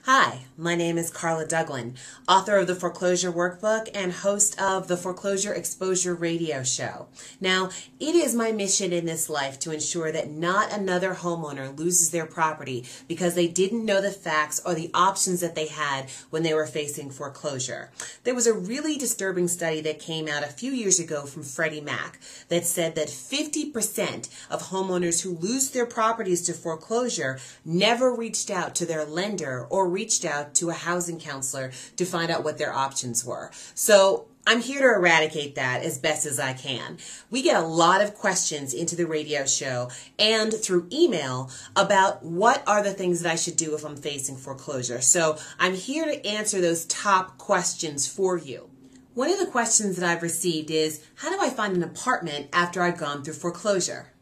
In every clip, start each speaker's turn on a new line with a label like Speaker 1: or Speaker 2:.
Speaker 1: Hi, my name is Carla Duglin, author of the Foreclosure Workbook and host of the Foreclosure Exposure radio show. Now, it is my mission in this life to ensure that not another homeowner loses their property because they didn't know the facts or the options that they had when they were facing foreclosure. There was a really disturbing study that came out a few years ago from Freddie Mac that said that 50% of homeowners who lose their properties to foreclosure never reached out to their lender or reached out to a housing counselor to find out what their options were. So I'm here to eradicate that as best as I can. We get a lot of questions into the radio show and through email about what are the things that I should do if I'm facing foreclosure. So I'm here to answer those top questions for you. One of the questions that I've received is, how do I find an apartment after I've gone through foreclosure?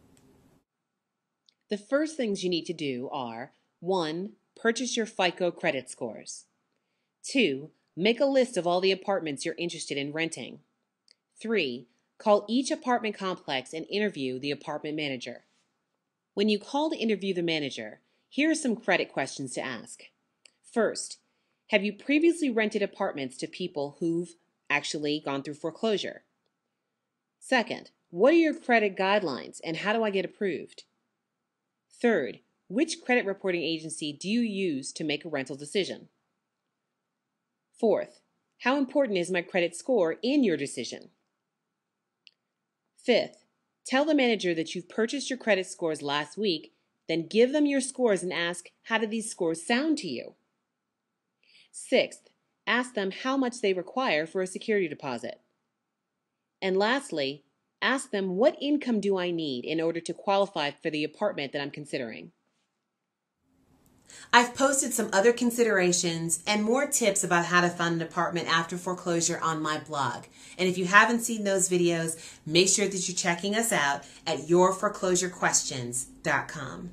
Speaker 2: The first things you need to do are 1. Purchase your FICO credit scores. 2. Make a list of all the apartments you're interested in renting. 3. Call each apartment complex and interview the apartment manager. When you call to interview the manager, here are some credit questions to ask. First, have you previously rented apartments to people who've actually gone through foreclosure? Second, what are your credit guidelines and how do I get approved? Third, which credit reporting agency do you use to make a rental decision? Fourth, how important is my credit score in your decision? Fifth, tell the manager that you've purchased your credit scores last week, then give them your scores and ask, how do these scores sound to you? Sixth, ask them how much they require for a security deposit. And lastly, ask them, what income do I need in order to qualify for the apartment that I'm considering?
Speaker 1: I've posted some other considerations and more tips about how to find an apartment after foreclosure on my blog. And if you haven't seen those videos, make sure that you're checking us out at yourforeclosurequestions.com.